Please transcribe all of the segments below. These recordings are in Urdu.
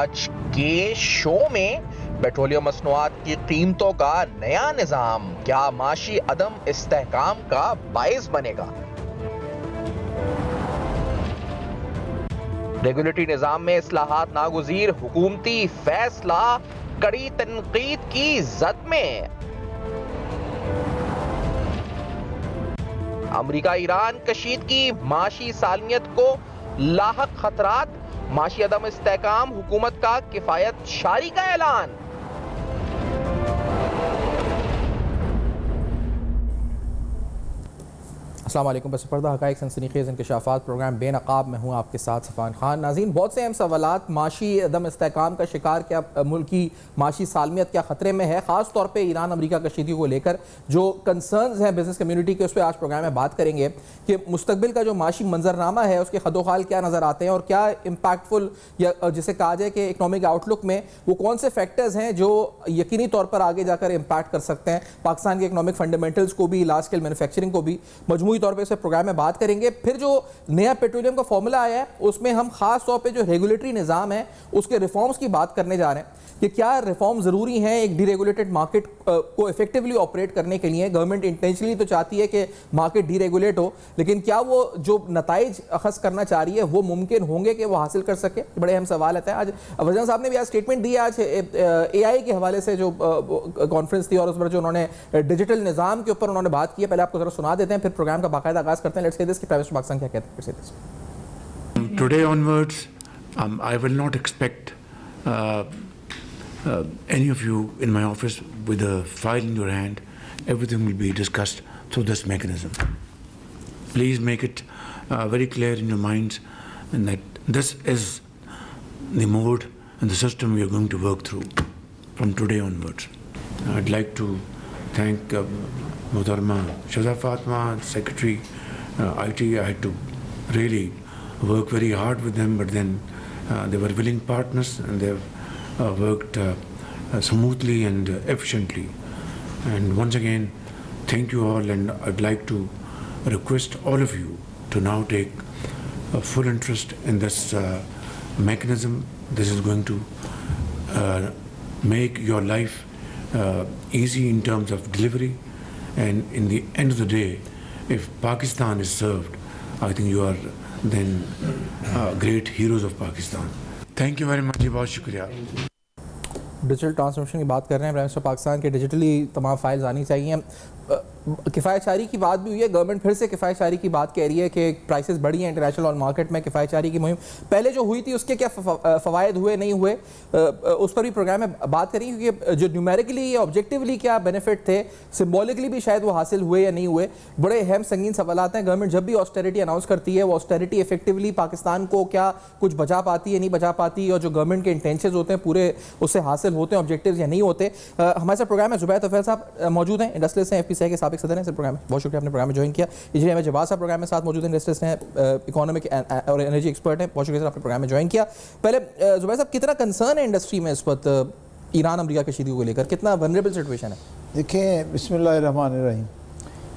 آج کے شو میں پیٹرولیم مصنوعات کی قیمتوں کا نیا نظام کیا معاشی عدم استحکام کا باعث بنے گا؟ ریگولیٹری نظام میں اصلاحات ناگزیر، حکومتی فیصلہ کڑی تنقید کی زد میں۔ امریکہ ایران کشیدگی معاشی سالمیت کو لاحق خطرات، معاشی عدم استحکام، حکومت کا کفایت شاری کا اعلان۔ السلام علیکم، پس پردہ حقائق سنسنی خیز انکشافات پروگرام بے نقاب میں ہوں آپ کے ساتھ صفان خان۔ ناظرین، بہت سے اہم سوالات، معاشی عدم استحکام کا شکار کیا ملک کی معاشی سالمیت کیا خطرے میں ہے، خاص طور پہ ایران امریکہ کشیدگی کو لے کر جو کنسرنز ہیں بزنس کمیونٹی کے، اس پہ آج پروگرام میں بات کریں گے کہ مستقبل کا جو معاشی منظرنامہ ہے اس کے خد و خال کیا نظر آتے ہیں اور کیا امپیکٹفل یا جسے کہا جائے کہ اکنامک آؤٹ لک میں وہ کون سے فیکٹرز ہیں جو یقینی طور پر آگے جا کر امپیکٹ کر سکتے ہیں پاکستان کے اکنامک فنڈامنٹلز کو بھی، لارج اسکیل مینوفیکچرنگ کو بھی۔ مجموعی طور پہ اس پروگرام میں بات کریں گے۔ پھر جو نیا پیٹرولیم کا فارمولا آیا ہے اس میں ہم خاص طور پہ جو ریگولیٹری نظام ہے اس کے ریفارمز کی بات کرنے جا رہے ہیں کہ کیا ریفارم ضروری ہیں ایک ڈی ریگولیٹڈ مارکیٹ کو ایفیکٹولی آپریٹ کرنے کے لیے۔ گورنمنٹ انٹینشنلی تو چاہتی ہے کہ مارکیٹ ڈی ریگولیٹ ہو، لیکن کیا وہ جو نتائج اخذ کرنا چاہ رہی ہے وہ ممکن ہوں گے کہ وہ حاصل کر سکے؟ بڑے اہم سوال آتے ہیں۔ آج وزیر صاحب نے بھی آج اسٹیٹمنٹ دی آج اے آئی کے حوالے سے جو کانفرنس تھی اور اس پر جو انہوں نے ڈیجیٹل نظام کے اوپر انہوں نے بات کی ہے، پہلے آپ کو ذرا سنا دیتے ہیں پھر پروگرام کا باقاعدہ آغاز کرتے ہیں۔ لیٹس سی دس کہ پرائم منسٹر پاکستان کیا کہتے ہیں۔ Let's see this. Today onwards, I will not expect any of you in my office with a file in your hand. Everything will be discussed through this mechanism. Please make it very clear in your minds and that this is the mode and the system we are going to work through from today onwards. I'd like to thank Muhtarama Shahzad Fatma, Secretary IT. I had to really work very hard with them, but then they were willing partners and they've worked smoothly and efficiently. And once again, thank you all, and I'd like to request all of you to now take a full interest in this mechanism. This is going to make your life easy in terms of delivery, and in the end of the day, if Pakistan is served, I think you are then great heroes of Pakistan. Thank you very much. بہت شکریہ۔ ڈیجیٹل ٹرانسفارمیشن کی بات کر رہے ہیں، پرائم منسٹر پاکستان کے ڈیجیٹلی تمام فائلز آنی چاہیے۔ کفایت شاری کی بات بھی ہوئی ہے، گورنمنٹ پھر سے کفایت شاری کی بات کہہ رہی ہے کہ پرائسز بڑھی ہیں انٹرنیشنل آن مارکیٹ میں۔ کفایت شاری کی مہم پہلے جو ہوئی تھی اس کے کیا فوائد ہوئے نہیں ہوئے، اس پر بھی پروگرام میں بات کریں، کیونکہ جو نیومیریکلی یا آبجیکٹیولی کیا بینیفٹ تھے، سمبولکلی بھی شاید وہ حاصل ہوئے یا نہیں ہوئے، بڑے اہم سنگین سوالات ہیں۔ گورنمنٹ جب بھی آسٹیرٹی اناؤنس کرتی ہے وہ آسٹیرٹی ایفیکٹولی پاکستان کو کیا کچھ بچا پاتی ہے، نہیں بچا پاتی، اور جو گورنمنٹ کے انٹینشنز ہوتے ہیں پورے اس سے حاصل ہوتے ہیں آبجیکٹیوز یا نہیں ہوتے۔ ہمارے ساتھ پروگرام میں زبیر طفیل صاحب موجود ہیں، انڈسٹریلسٹ ہیں، FPCI کے سابق صدر ہیں۔ پروگرام میں بہت شکریہ، آپ نے پروگرام میں جوائن کیا۔ انجینئر احمد جواد صاحب پروگرام میں ساتھ موجود ہیں، انڈسٹریلسٹ ہیں، اکانومک اور انرجی ایکسپرٹ ہیں۔ بہت شکریہ سر، آپ نے پروگرام میں جوائن کیا۔ پہلے زبیر صاحب، کتنا کنسرن ہے انڈسٹری میں اس وقت ایران امریکہ کشیدگی کو لے کر، کتنا ونریبل سچویشن ہے؟ دیکھیں، بسم اللہ الرحمن الرحیم،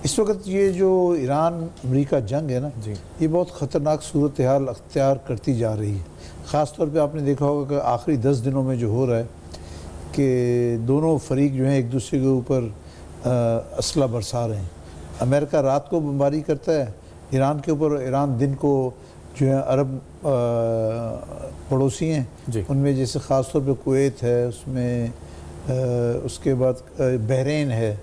اس وقت یہ جو ایران امریکہ جنگ ہے نا جی، یہ بہت خطرناک صورتحال اختیار کرتی جا رہی ہے۔ خاص طور پہ آپ نے دیکھا ہوگا کہ آخری 10 دنوں میں جو ہو رہا ہے کہ دونوں فریق جو ہیں ایک دوسرے کے اوپر اسلحہ برسا رہے ہیں۔ امریکہ رات کو بمباری کرتا ہے ایران کے اوپر، ایران دن کو جو ہے عرب پڑوسی ہیں جی، ان میں جیسے خاص طور پہ کویت ہے، اس میں اس کے بعد بحرین ہے،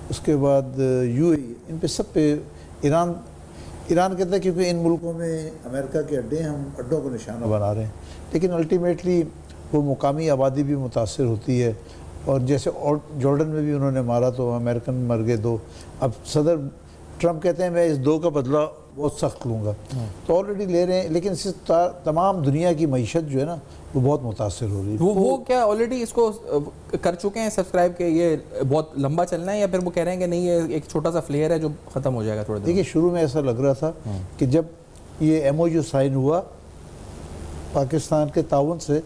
اس کے بعد UAE، ان پہ سب پہ ایران کہتا ہے کیونکہ ان ملکوں میں امریکہ کے اڈے ہیں، ہم اڈوں کو نشانہ بنا رہے ہیں، لیکن الٹیمیٹلی وہ مقامی آبادی بھی متاثر ہوتی ہے۔ اور جیسے جارڈن میں بھی انہوں نے مارا تو امریکن مر گئے 2۔ اب صدر ٹرمپ کہتے ہیں میں اس 2 کا بدلہ بہت سخت لوں گا، تو آلریڈی لے رہے ہیں، لیکن اس سے تمام دنیا کی معیشت جو ہے نا وہ بہت متاثر ہو رہی ہے۔ وہ کیا آلریڈی اس کو کر چکے ہیں سبسکرائب کہ یہ بہت لمبا چلنا ہے، یا پھر وہ کہہ رہے ہیں کہ نہیں یہ ایک چھوٹا سا فلیئر ہے جو ختم ہو جائے گا تھوڑے دن؟ دیکھیے، شروع میں ایسا لگ رہا تھا کہ جب یہ MOU سائن ہوا پاکستان کے تعاون سے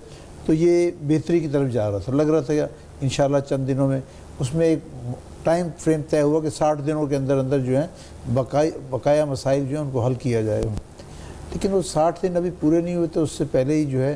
تو یہ بہتری کی طرف جا رہا تھا، لگ رہا تھا کہ انشاءاللہ چند دنوں میں، اس میں ایک ٹائم فریم طے ہوا کہ 60 دنوں کے اندر اندر جو ہیں بقایا مسائل جو ہیں ان کو حل کیا جائے گا، لیکن وہ 60 دن ابھی پورے نہیں ہوئے، تو اس سے پہلے ہی جو ہے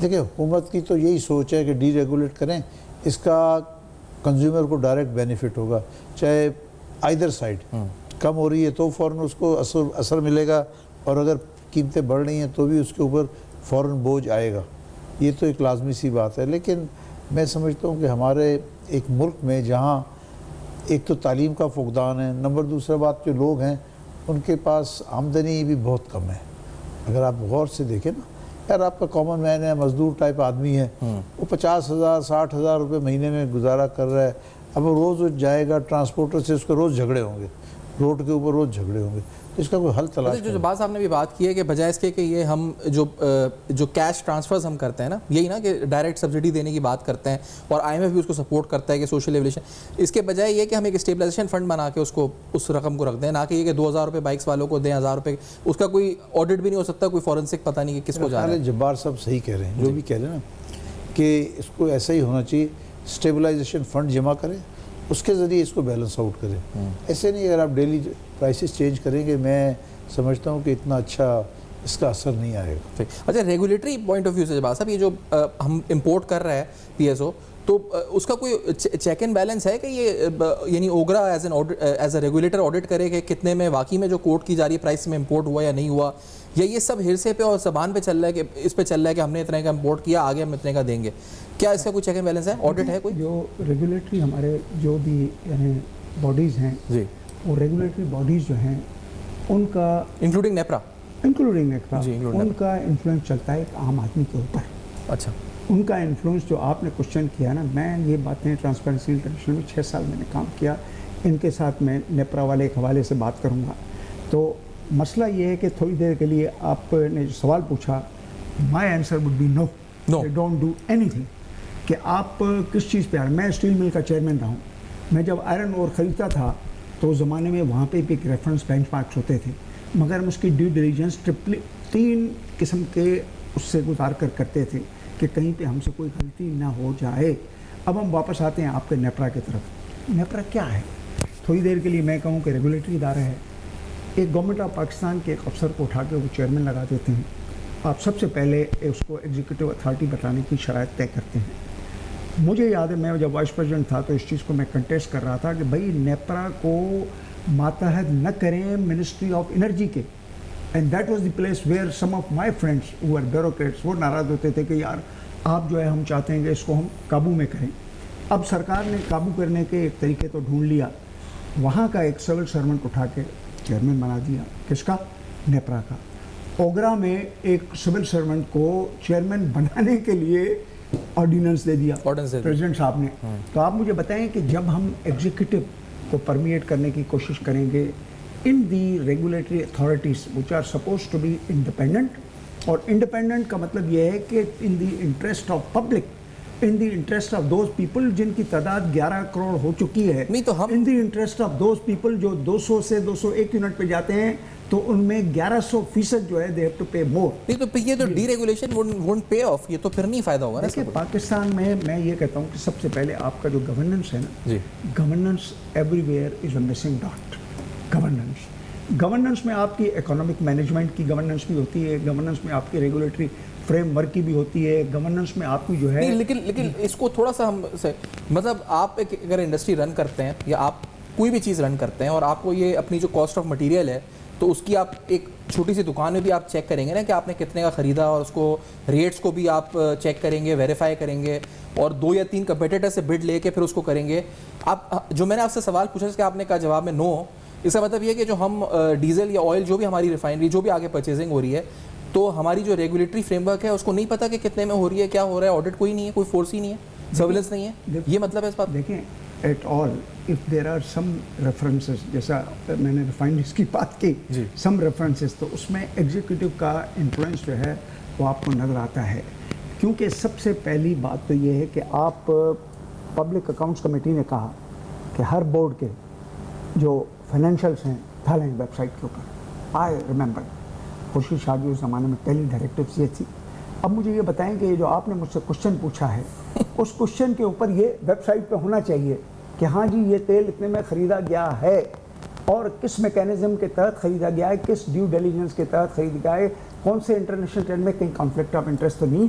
دیکھیں حکومت کی تو یہی سوچ ہے کہ ڈی ریگولیٹ کریں, اس کا کنزیومر کو ڈائریکٹ بینیفٹ ہوگا, چاہے آئدر سائڈ کم ہو رہی ہے تو فوراً اس کو اثر ملے گا, اور اگر قیمتیں بڑھ رہی ہیں تو بھی اس کے اوپر فوراً بوجھ آئے گا. یہ تو ایک لازمی سی بات ہے. لیکن میں سمجھتا ہوں کہ ہمارے ایک ملک میں جہاں ایک تو تعلیم کا فقدان ہے, نمبر دوسرا بات جو لوگ ہیں ان کے پاس آمدنی بھی بہت کم ہے. اگر آپ غور سے دیکھیں نا, یار آپ کا کامن مین ہے, مزدور ٹائپ آدمی ہے, وہ 50,000 60,000 روپے مہینے میں گزارا کر رہا ہے. اب وہ روز جائے گا ٹرانسپورٹر سے, اس کو روز جھگڑے ہوں گے, روڈ کے اوپر روز جھگڑے ہوں گے, تو اس کا کوئی حل تلاش جو بات صاحب نے بھی بات کی ہے کہ بجائے اس کے کہ یہ ہم جو کیش ٹرانسفرز ہم کرتے ہیں نا, یہی نا کہ ڈائریکٹ سبسڈی دینے کی بات کرتے ہیں, اور آئی ایم ایف بھی اس کو سپورٹ کرتا ہے کہ سوشل ایولیشن, اس کے بجائے یہ کہ ہم ایک اسٹیبلائزیشن فنڈ بنا کے اس رقم کو رکھ دیں, نہ کہ یہ کہ 2,000 روپے بائکس والوں کو دیں, 1,000 روپے, اس کا کوئی آڈٹ بھی نہیں ہو سکتا, کوئی فورنسک پتہ نہیں کہ کس کو جا رہا ہے. جبار صاحب صحیح کہہ رہے ہیں, جو بھی کہہ رہے ہیں نا کہ اس کو ایسا ہی ہونا چاہیے, اسٹیبلائزیشن فنڈ جمع کریں, اس کے ذریعے اس کو بیلنس آؤٹ کریں. ایسے نہیں اگر آپ ڈیلی پرائسز چینج کریں گے, میں سمجھتا ہوں کہ اتنا اچھا اس کا اثر نہیں آئے گا. اچھا, ریگولیٹری پوائنٹ آف ویو سے جب صاحب یہ جو ہم امپورٹ کر رہے ہیں پی ایس او, تو اس کا کوئی چیک اینڈ بیلنس ہے کہ یہ یعنی OGRA as a regulator audit کرے کہ کتنے میں واقعی میں جو کوٹ کی جا رہی ہے پرائس میں امپورٹ ہوا یا نہیں ہوا, یا یہ سب ہرسے پہ اور زبان پہ چل رہا ہے کہ اس پہ چل رہا ہے کہ ہم نے اتنے کا امپورٹ کیا, آگے ہم اتنے کا دیں گے, کیا اس کا کوئی چیک اینڈ بیلنس ہے, آڈٹ ہے کوئی؟ جو ریگولیٹری ہمارے جو بھی یعنی باڈیز ہیں جی, وہ ریگولیٹری باڈیز جو ہیں ان کا انکلوڈنگ نیپرا ان کا انفلوئنس چلتا ہے ایک عام آدمی کے اوپر. اچھا, ان کا انفلوئنس جو آپ نے کوشچن کیا نا, میں یہ باتیں ٹرانسپیرنسی انٹرنیشنل میں 6 سال میں نے کام کیا, ان کے ساتھ میں نیپرا والے ایک حوالے سے بات کروں گا. تو مسئلہ یہ ہے کہ تھوڑی دیر کے لیے آپ نے جو سوال پوچھا, my answer would be no, they don't do اینی تھنگ. کہ آپ کس چیز پہ آ رہے ہیں. میں اسٹیل مل کا چیئرمین رہا ہوں, میں جب آئرن اور خریدتا تھا تو اس زمانے میں وہاں پہ بھی ایک ریفرنس بینچ مارکس ہوتے تھے, مگر ہم اس کی ڈیو ڈیلیجنس 3 قسم کے اس سے گزار کر کرتے تھے کہ کہیں پہ ہم سے کوئی غلطی نہ ہو جائے. اب ہم واپس آتے ہیں آپ کے نیپرا کی طرف. نیپرا کیا ہے؟ تھوڑی دیر کے لیے میں کہوں کہ ریگولیٹری ادارہ ہے. ایک گورنمنٹ آف پاکستان کے ایک افسر کو اٹھا کے وہ چیئرمین لگا دیتے ہیں. آپ سب سے پہلے اس کو ایگزیکٹو اتھارٹی بتانے کی شرائط طے کرتے ہیں. مجھے یاد ہے میں جب وائس پریزیڈنٹ تھا تو اس چیز کو میں کنٹیسٹ کر رہا تھا کہ بھائی نیپرا کو ماتحت نہ کریں منسٹری آف انرجی کے. And that was the place where some of my friends who are bureaucrats, وہ ناراض ہوتے تھے کہ یار آپ جو ہے ہم چاہتے ہیں کہ اس کو ہم قابو میں کریں. اب سرکار نے قابو کرنے کے ایک طریقے تو ڈھونڈ لیا, وہاں کا ایک سول سرونٹ اٹھا کے چیئرمین بنا دیا. کس کا؟ نیپرا کا. اوگرا میں ایک سول سرونٹ کو چیئرمین بنانے کے لیے آرڈیننس دے دیا پریزیڈنٹ صاحب نے. تو آپ مجھے بتائیں کہ جب ہم ایگزیکٹو کو پرمیٹ کرنے کی کوشش کریں گے in the regulatory authorities which are suppose to be independent, اور انڈیپینڈنٹ کا مطلب یہ ہے کہ in the interest of public, in the interest of those people جن کی تعداد 11 کروڑ ہو چکی ہے, in the interest of those people جو 200 سے 201 یونٹ پہ جاتے ہیں, تو ان میں 1100% جو ہے دے ہیو ٹو پے مور. نہیں تو یہ تو D regulation won't pay off, یہ تو پھر نہیں فائدہ ہوگا نا. دیکھیں پاکستان میں یہ کہتا ہوں کہ سب سے پہلے آپ کا جو گورننس ہے نا, governance every where is a missing dot. Governance میں آپ کی اکنامک مینجمنٹ کی گورننس بھی ہوتی ہے, گورننس میں آپ کی ریگولیٹری فریم ورک کی بھی ہوتی ہے, گورننس میں آپ کی جو ہے. لیکن اس کو تھوڑا سا ہم سے مطلب آپ اگر انڈسٹری رن کرتے ہیں یا آپ کوئی بھی چیز رن کرتے ہیں اور آپ کو یہ اپنی جو کاسٹ آف مٹیریل ہے تو اس کی آپ ایک چھوٹی سی دکان میں بھی آپ چیک کریں گے نا کہ آپ نے کتنے کا خریدا, اور اس کو ریٹس کو بھی آپ چیک کریں گے, ویریفائی کریں گے, اور 2 یا 3 کمپیٹیٹر سے بڈ لے کے پھر اس کو کریں گے. آپ جو میں نے آپ سے سوال پوچھا کہ آپ نے کہا جواب میں نو, اس کا مطلب یہ کہ جو ہم ڈیزل یا آئل جو بھی ہماری ریفائنری جو بھی آگے پرچیزنگ ہو رہی ہے, تو ہماری جو ریگولیٹری فریم ورک ہے اس کو نہیں پتا کہ کتنے میں ہو رہی ہے, کیا ہو رہا ہے, آڈٹ کوئی نہیں ہے, کوئی فورس ہی نہیں ہے, سرویلنس نہیں ہے. یہ مطلب ہے اس بات. دیکھیں at all if there are some references, جیسا میں نے ریفائنریز کی بات کی, سم ریفرنسز, تو اس میں ایگزیکٹو کا انفلوئنس جو ہے وہ آپ کو نظر آتا ہے. کیونکہ سب سے پہلی بات تو یہ ہے کہ آپ پبلک اکاؤنٹس کمیٹی نے کہا کہ ہر بورڈ کے جو فائنینشیلس ہیں ڈالیں ویب سائٹ کے اوپر. آئی ریممبر خورشید شاہ اس زمانے میں پہلی ڈائریکٹیوز یہ تھی. اب مجھے یہ بتائیں کہ جو آپ نے مجھ سے کوشچن پوچھا ہے اس کوشچن کے اوپر یہ ویب سائٹ پہ ہونا چاہیے کہ ہاں جی یہ تیل اتنے میں خریدا گیا ہے, اور کس میکینزم کے تحت خریدا گیا ہے, کس ڈیو ڈیلیجنس کے تحت خریدا گیا ہے, کون سے انٹرنیشنل ٹرینڈ میں کہیں کانفلکٹ آف انٹرسٹ تو نہیں.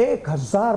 1000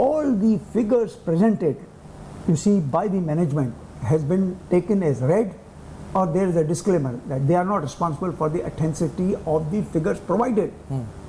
all the figures presented you see by the management has been taken as read, or there is a disclaimer that they are not responsible for the authenticity of the figures provided.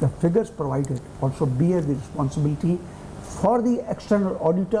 the figures provided also bear the responsibility for the external auditor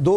2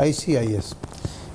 ICIS।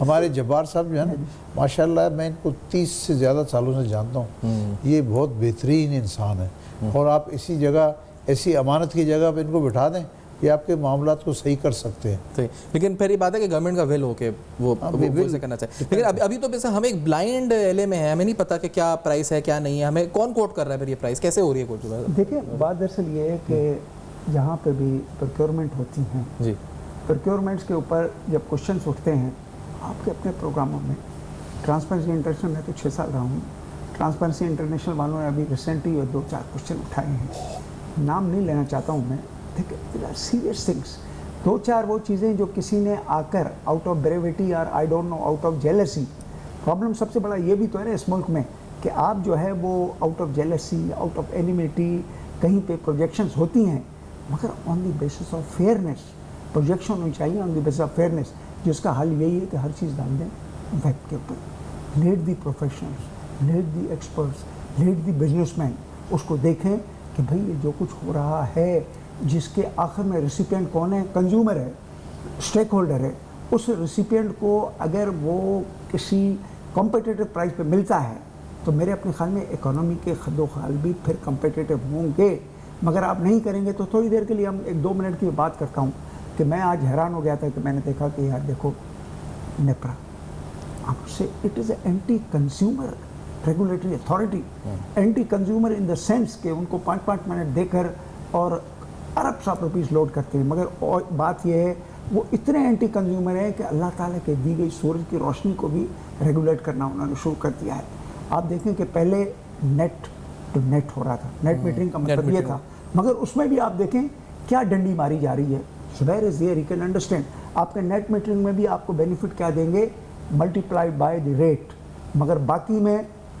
ہمارے جبار صاحب جو ہے نا ماشاءاللہ میں ان کو 30 سے زیادہ سالوں سے جانتا ہوں. یہ بہت بہترین انسان ہے, اور آپ اسی جگہ ایسی امانت کی جگہ پہ ان کو بٹھا دیں, یہ آپ کے معاملات کو صحیح کر سکتے ہیں. لیکن پھر یہ بات ہے کہ گورنمنٹ کا ول ہو کہ وہ سے کرنا چاہے. لیکن ابھی تو بس ہمیں ایک بلائنڈ ایلے میں ہے, ہمیں نہیں پتا کہ کیا پرائس ہے کیا نہیں ہے, ہمیں کون کوٹ کر رہا ہے پھر یہ پرائس کیسے ہو رہی ہے کوٹ؟ دیکھیں بات دراصل یہ ہے کہ جہاں پہ بھی پروکیورمنٹ ہوتی ہیں, جی پروکیورمنٹس کے اوپر جب کوشچنس اٹھتے ہیں آپ کے اپنے پروگراموں میں, ٹرانسپیرنسی انٹرنیشنل میں تو 6 سال رہا ہوں, ٹرانسپیرنسی انٹرنیشنل والوں نے ابھی ریسنٹلی 2-4 کوشچن اٹھائے ہیں, نام نہیں لینا چاہتا ہوں میں. دیکھیں سیریس تھنگس, 2-4 وہ چیزیں جو کسی نے آ کر آؤٹ آف بریوٹی اور I don't know out of jealousy, problem سب سے بڑا یہ بھی تو ہے نا اس ملک میں کہ آپ جو ہے وہ out of jealousy, out of enmity کہیں پہ پروجیکشنز ہوتی ہیں, مگر on the basis of fairness projection ہونی چاہیے, on the basis of fairness, جس کا حل یہی ہے کہ ہر چیز ڈال دیں ویب کے اوپر. Let the professionals, let the experts, let the business man, اس کو دیکھیں کہ بھئی یہ جو کچھ ہو رہا ہے جس کے آخر میں ریسیپینٹ کون ہے, کنزیومر ہے, اسٹیک ہولڈر ہے, اس ریسیپینٹ کو اگر وہ کسی کمپیٹیٹو پرائز پہ ملتا ہے تو میرے اپنے خیال میں اکانومی کے خد و خال بھی پھر کمپیٹیٹو ہوں گے. مگر آپ نہیں کریں گے تو تھوڑی دیر کے لیے ہم 1-2 منٹ کی بات کرتا ہوں کہ میں آج حیران ہو گیا تھا کہ میں نے دیکھا کہ یار دیکھو نیپرا, آپ سے it is a anti consumer regulatory authority, anti consumer in the sense کہ ان کو 5-5 منٹ دے کر اور ارب صاحب روپیز لوڈ کرتے ہیں, مگر بات یہ ہے وہ اتنے اینٹی کنزیومر ہیں کہ اللہ تعالیٰ کے دی گئی سورج کی روشنی کو بھی ریگولیٹ کرنا انہوں نے شروع کر دیا ہے. آپ دیکھیں کہ پہلے نیٹ ٹو نیٹ ہو رہا تھا, نیٹ میٹرنگ کا مطلب یہ تھا, مگر اس میں بھی آپ دیکھیں کیا ڈنڈی ماری جا رہی ہے. Where is there, you can understand, آپ کے نیٹ میٹرنگ میں بھی آپ کو بینیفٹ کیا دیں گے, ملٹیپلائڈ بائی دی ریٹ, مگر باقی میں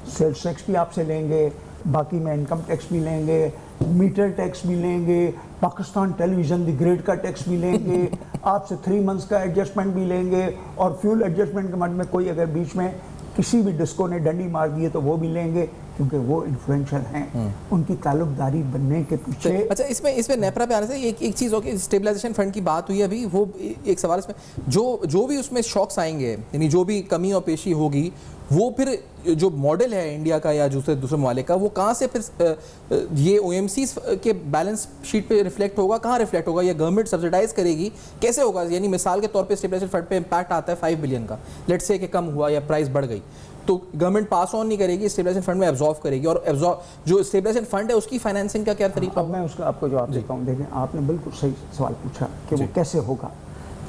سیلس ٹیکس بھی آپ سے لیں گے, باقی میں انکم ٹیکس بھی لیں گے, میٹر ٹیکس بھی لیں گے, پاکستان ٹیلی ویژن دی گریڈ کا ٹیکس بھی لیں گے, آپ سے 3 منتھس کا ایڈجسٹمنٹ بھی لیں گے, اور فیول ایڈجسٹمنٹ کے مد میں کوئی اگر بیچ میں کسی بھی ڈسکو نے ڈنڈی مار دی ہے تو وہ بھی لیں گے, کیونکہ وہ انفلوئنشل ہیں, ان کی تعلق داری بننے کے پیچھے. اچھا اس میں نیپرا پہ آنے سے ایک چیز ہو کہ اسٹیبلائزیشن فنڈ کی بات ہوئی ابھی, وہ ایک سوال اس میں جو بھی اس میں شاکس آئیں گے, یعنی جو بھی کمی اور پیشی ہوگی, وہ پھر جو ماڈل ہے انڈیا کا یا دوسرے ممالک کا, وہ کہاں سے پھر یہ او ایم سیز کے بیلنس شیٹ پہ ریفلیکٹ ہوگا, کہاں ریفلیکٹ ہوگا, یا گورنمنٹ سبسیڈائز کرے گی, کیسے ہوگا؟ یعنی مثال کے طور پہ اسٹیبلائزیشن فنڈ پہ امپیکٹ آتا ہے 5 بلین کا, لیٹ سے کہ کم ہوا یا پرائز بڑھ گئی, تو گورنمنٹ پاس آن نہیں کرے گی, اسٹیبلائزیشن فنڈ میں ایبزارو کرے گی, اور جو اسٹیبلائزیشن فنڈ ہے اس کی فائنینسنگ کا کیا طریقہ؟ اب میں اس کا آپ کو جواب دیتا ہوں. دیکھیں آپ نے بالکل صحیح سوال پوچھا کہ وہ کیسے ہوگا.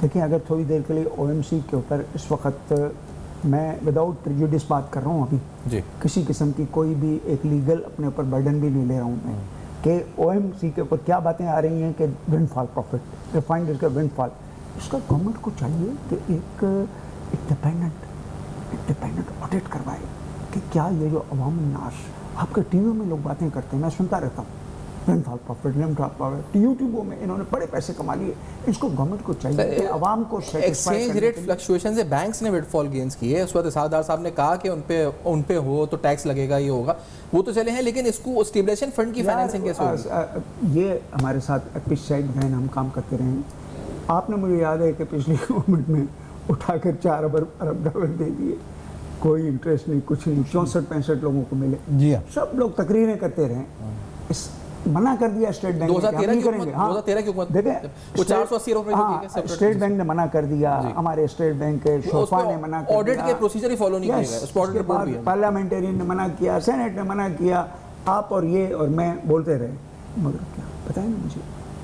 دیکھیں اگر تھوڑی دیر کے لیے او ایم سی کے اوپر اس وقت میں وداؤٹ پریجوڈس بات کر رہا ہوں, ابھی کسی قسم کی کوئی بھی ایک لیگل اپنے اوپر برڈن بھی نہیں لے رہا ہوں میں, کہ او ایم سی کے اوپر کیا باتیں آ رہی ہیں کہ ونڈ فال پروفٹ, ریفائنڈ کا ونڈ فال, اس کا گورنمنٹ کو چاہیے کہ ایک ڈپینڈنٹ آڈٹ کروائے کہ کیا یہ جو عوام الناس, آپ کے ٹی ویوں میں لوگ باتیں کرتے ہیں, میں سنتا رہتا ہوں ونڈ فال پروفٹ, ونڈ فال پروفٹ, یوٹیوبوں میں انہوں نے بڑے پیسے کما لیے. اس کو گورنمنٹ کو چاہیے کہ عوام کو ایکسچینج ریٹ فلکچویشن سے بینکس نے ونڈ فال گینز کیے, اس وقت اسحاق صاحب نے کہا کہ ان پہ ہو تو ٹیکس لگے گا, یہ ہوگا, وہ تو چلے ہیں, لیکن اس کو اسٹیبلائزیشن فنڈ کی فائنینسنگ کیسے ہوگی؟ یہ ہمارے ساتھ پیچ سائڈ میں ہم کام کرتے رہے ہیں. آپ نے مجھے یاد ہے کہ پچھلی گورنمنٹ میں اٹھا کر 4 ارب ڈالر دے دیے, کوئی انٹرسٹ نہیں, کچھ نہیں, 64-65 لوگوں کو ملے, جی ہاں, سب لوگ تقریریں کرتے رہے. اس منع کر دیا اسٹیٹ بینک 2013 کی حکومت, دیکھیں وہ 480 روپے اسٹیٹ بینک نے منع کر دیا, ہمارے اسٹیٹ بینک کے شوفا نے منع کر دیا, آڈٹ کے پروسیجر ہی فالو نہیں کیے گئے, اس پر آڈٹ رپورٹ بھی ہے, پارلیمنٹرین نے منع کیا, سینٹ نے منع کیا, آپ اور یہ اور میں بولتے رہے. مگر کیا بتائیں نا مجھے,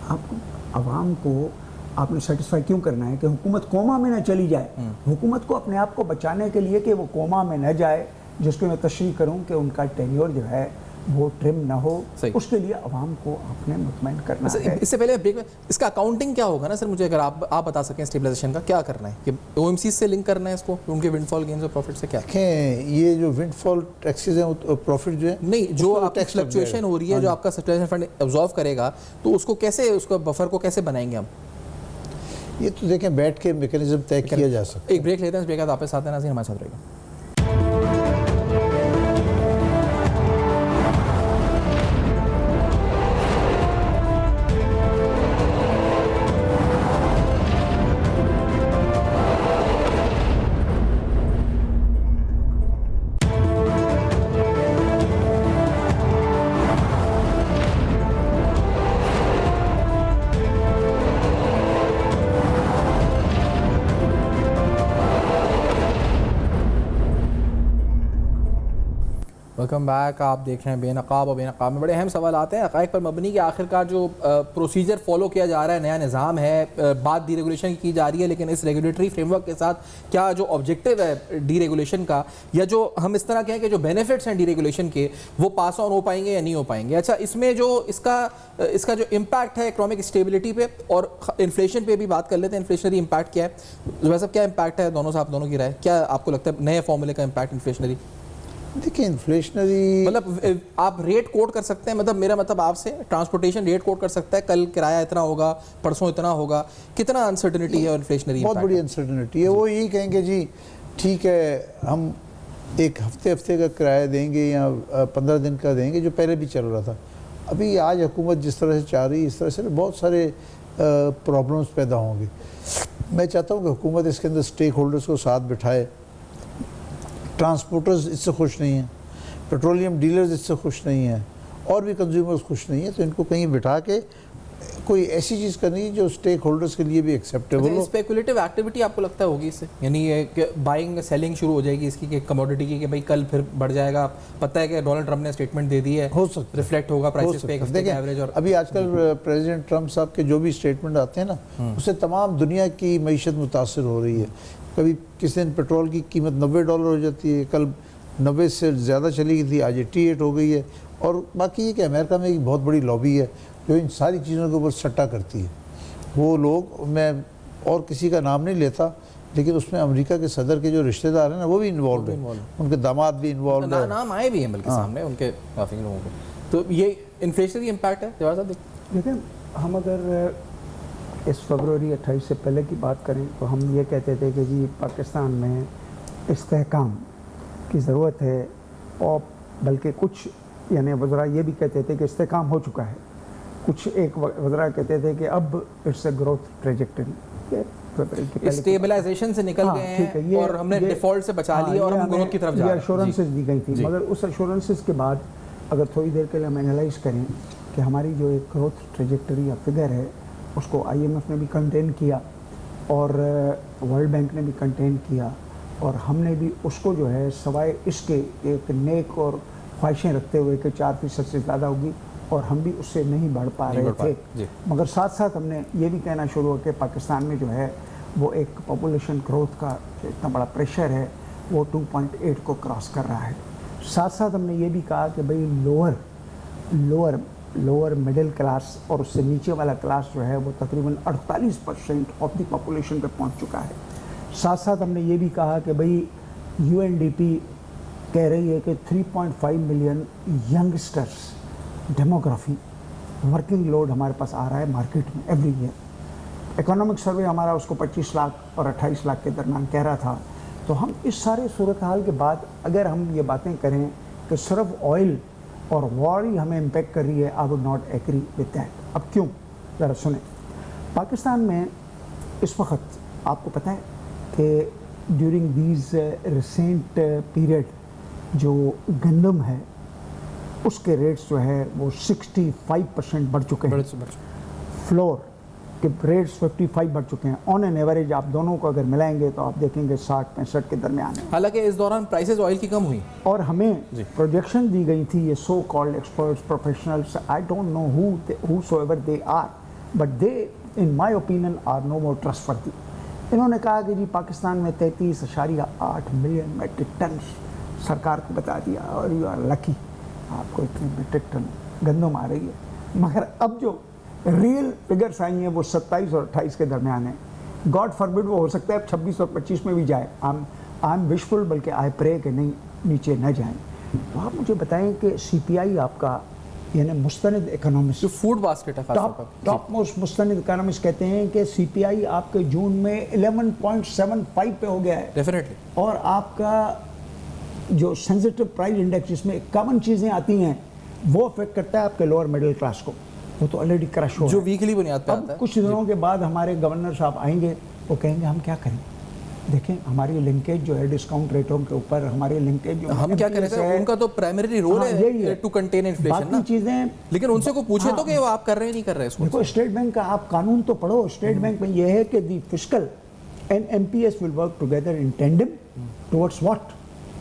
آپ کو عوام کو آپ نے سیٹسفائی کیوں کرنا ہے کہ حکومت کوما میں نہ چلی جائے. حکومت کو اپنے آپ کو بچانے کے لیے کہ وہ کوما میں نہ جائے, جس کو میں تشریح کروں کہ ان کا ٹینیور جو ہے وہ ٹرم نہ ہو, اس کے لیے عوام کو آپ نے مطمئن کرنا ہے. اس سے پہلے بریک میں اس کا اکاؤنٹنگ کیا ہوگا نا سر, مجھے اگر آپ بتا سکیں اسٹیبلائزیشن کا کیا کرنا ہے, کہ او ایم سی سے لنک کرنا ہے اس کو, ان کے ونڈ فال گینز اور پروفٹ سے کیا دیکھیں یہ جو ونڈ فال ٹیکسز ہیں, پروفٹ جو ہے نہیں, جو آپ کی فلکچویشن ہو رہی ہے, جو آپ کا اسٹیبلائزیشن فنڈ ایبزارو کرے گا, تو اس کو کیسے, اس کو بفر کو کیسے بنائیں گے ہم؟ یہ تو دیکھیں بیٹھ کے میکینزم طے کیا جا سکتا ہے. ایک بریک لیتے ہیں, اس بریک کے بعد آپ کے ساتھ ہیں ناظرین, ہمارے ساتھ رہے گا. Welcome back. آپ دیکھ رہے ہیں بے نقاب. اور بے نقاب میں بڑے اہم سوال آتے ہیں حقائق پر مبنی کہ آخر کار جو پروسیجر فالو کیا جا رہا ہے, نیا نظام ہے, بات ڈی ریگولیشن کی جا رہی ہے, لیکن اس ریگولیٹری فریم ورک کے ساتھ کیا جو آبجیکٹیو ہے ڈی ریگولیشن کا, یا جو ہم اس طرح کہیں کہ جو بینیفٹس ہیں ڈی ریگولیشن کے, وہ پاس آن ہو پائیں گے یا نہیں ہو پائیں گے؟ اچھا, اس میں جو اس کا جو امپیکٹ ہے اکنامک اسٹیبلٹی پہ اور انفلیشن پہ بھی بات کر لیتے ہیں. انفلیشنری امپیکٹ کیا ہے زبیر صاحب, کیا امپیکٹ ہے دونوں سے, آپ دونوں کی رائے کیا آپ کو لگتا ہے نئے فارمولے کا امپیکٹ انفلیشنری؟ دیکھیں انفلیشنری مطلب آپ ریٹ کوٹ کر سکتے ہیں, مطلب میرا مطلب آپ سے ٹرانسپورٹیشن ریٹ کوٹ کر سکتا ہے, کل کرایہ اتنا ہوگا, پرسوں اتنا ہوگا, کتنا انسرٹنٹی ہے انفلیشنری؟ بہت بڑی انسرٹنٹی ہے. وہ یہی کہیں گے جی ٹھیک ہے ہم ایک ہفتے کا کرایہ دیں گے یا 15 دن کا دیں گے, جو پہلے بھی چل رہا تھا. ابھی آج حکومت جس طرح سے چاہ رہی ہے اس طرح سے بہت سارے پرابلمس پیدا ہوں گے. میں چاہتا ہوں کہ حکومت اس کے اندر سٹیک ہولڈرز کو ساتھ بٹھائے. ٹرانسپورٹرز اس سے خوش نہیں ہیں, پیٹرولیم ڈیلرز اس سے خوش نہیں ہیں, اور بھی کنزیومرز خوش نہیں ہیں, تو ان کو کہیں بٹھا کے کوئی ایسی چیز کرنی ہے جو سٹیک ہولڈرز کے لیے بھی ایکسیپٹیبل ہو. اسپیکولیٹو ایکٹیویٹی آپ کو لگتا ہے ہوگی اس سے, یعنی بائنگ سیلنگ شروع ہو جائے گی اس کی کہ کموڈٹی کی, کہ بھائی کل پھر بڑھ جائے گا. پتہ ہے کہ ڈونلڈ ٹرمپ نے اسٹیٹمنٹ دے دی ہے, ہو سکتا ہے ریفلیکٹ ہوگا پرائسز پہ ایک ہفتے کا ایوریج. اور ابھی آج کل پریزیڈنٹ ٹرمپ صاحب کے جو بھی اسٹیٹمنٹ آتے ہیں نا, اس سے تمام دنیا کی معیشت متاثر ہو رہی ہے. کبھی کسی دن پیٹرول کی قیمت $90 ہو جاتی ہے, کل 90 سے زیادہ چلی گئی تھی, آج 88 ہو گئی ہے. اور باقی یہ کہ امریکہ میں ایک بہت بڑی لابی ہے جو ان ساری چیزوں کے اوپر سٹا کرتی ہے. وہ لوگ, میں اور کسی کا نام نہیں لیتا, لیکن اس میں امریکہ کے صدر کے جو رشتہ دار ہیں نا وہ بھی انوالوڈ ہیں, ان کے داماد بھی انوالوڈ ہیں, نام آئے بھی ہیں بلکہ سامنے ان کے کافی لوگوں کو. تو یہ انفلیشنری امپیکٹ ہے جواز صاحب. دیکھیں ہم اگر اس فروری 28 سے پہلے کی بات کریں تو ہم یہ کہتے تھے کہ جی پاکستان میں استحکام کی ضرورت ہے, اور بلکہ کچھ یعنی وزراء یہ بھی کہتے تھے کہ استحکام ہو چکا ہے. کچھ ایک وزراء کہتے تھے کہ اب it's a growth trajectory, stabilization سے نکل گئے ہیں اور ہم نے ڈیفالٹ سے بچا لیا اور ہم گروتھ کی طرف جا رہے ہیں. ایشورنسز دی گئی تھی, مگر اس ایشورنسز کے بعد اگر تھوڑی دیر کے لیے ہم انالائز کریں کہ ہماری جو ایک گروتھ ٹریجیکٹری یا فگر ہے اس کو IMF نے بھی کنٹین کیا اور ورلڈ بینک نے بھی کنٹین کیا, اور ہم نے بھی اس کو جو ہے سوائے اس کے ایک نیک اور خواہشیں رکھتے ہوئے کہ 4% سے زیادہ ہوگی, اور ہم بھی اس سے نہیں بڑھ پا رہے تھے. مگر ساتھ ساتھ ہم نے یہ بھی کہنا شروع ہو کہ پاکستان میں جو ہے وہ ایک پاپولیشن گروتھ کا جو اتنا بڑا پریشر ہے وہ 2.8 کو کراس کر رہا ہے. ساتھ ساتھ ہم نے یہ بھی کہا کہ بھئی لوور مڈل کلاس اور اس سے نیچے والا کلاس جو ہے وہ تقریباً 48% آف دی پاپولیشن پہ پہنچ چکا ہے. ساتھ ساتھ ہم نے یہ بھی کہا کہ بھئی UNDP کہہ رہی ہے کہ 3.5 million youngsters demography working load ہمارے پاس آ رہا ہے مارکیٹ میں ایوری ایئر. اکنامک سروے ہمارا اس کو 25 لاکھ اور 28 لاکھ کے درمیان کہہ رہا تھا. تو ہم اس سارے صورتحال کے بعد اگر ہم یہ باتیں کریں کہ صرف آئل اور وار ہی ہمیں امپیکٹ کر رہی ہے, I would not agree with that. اب کیوں؟ ذرا سنیں. پاکستان میں اس وقت آپ کو پتہ ہے کہ ڈیورنگ دیز ریسنٹ پیریڈ جو گندم ہے اس کے ریٹس جو ہے وہ 65% بڑھ چکے ہیں. فلور کے ریٹس 55 بڑھ چکے ہیں. آن این ایوریج آپ دونوں کو اگر ملائیں گے تو آپ دیکھیں گے 60-65 کے درمیان ہے. حالانکہ اس دوران پرائسز آئل کی کم ہوئی, اور ہمیں پروجیکشن دی گئی تھی یہ so called experts professionals, I don't know whosoever they are, but they in my opinion are no more trustworthy. انہوں نے کہا کہ جی پاکستان میں 33.8 ملین میٹرک ٹنس سرکار کو بتا دیا, اور یو آر لکی آپ کو اتنے میٹرک ٹن گندم آ رہی ہے. مگر اب جو ریئل فگرس آئی ہیں وہ 27 اور 28 کے درمیان ہیں. گاڈ فاربڈ وہ ہو سکتا ہے 26 اور 25 میں بھی جائے. آئی ایم وشفل, بلکہ آئی پرے کہ نہیں نیچے نہ جائیں. تو آپ مجھے بتائیں کہ CPI آپ کا یعنی مستند اکنامسٹ, جو فوڈ باسکٹ ہے ٹاپ موسٹ مستند اکنامسٹ کہتے ہیں کہ CPI آپ کے جون میں 11.75 پہ ہو گیا ہے ڈیفینیٹلی, اور آپ کا جو سینسٹیو پرائز انڈیکس جس میں 51 چیزیں آتی ہیں وہ افیکٹ کرتا ہے آپ کے لوور مڈل کلاس کو. وہ تو آلریڈی کرش ہو جو ویکلی بنیاد پہ آتا ہے. کچھ دنوں کے بعد ہمارے گورنر صاحب آئیں گے, وہ کہیں گے ہم کیا کریں. دیکھیں ہماری لنکیج جو ہے ڈسکاؤنٹ ریٹوں کے اوپر, ہماری لنکیج جو ہم کیا کریں, ان کا تو پرائمری رول ہے ٹو کنٹین انفلیشن نا چیزیں, لیکن ان سے کو پوچھے تو کہ وہ آپ کر رہے ہیں نہیں کر رہے. دیکھو اسٹیٹ بینک کا آپ قانون تو پڑھو. اسٹیٹ بینک میں یہ ہے کہ the fiscal and MPS will work together in tandem towards what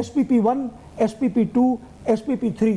SPP1, SPP2, SPP3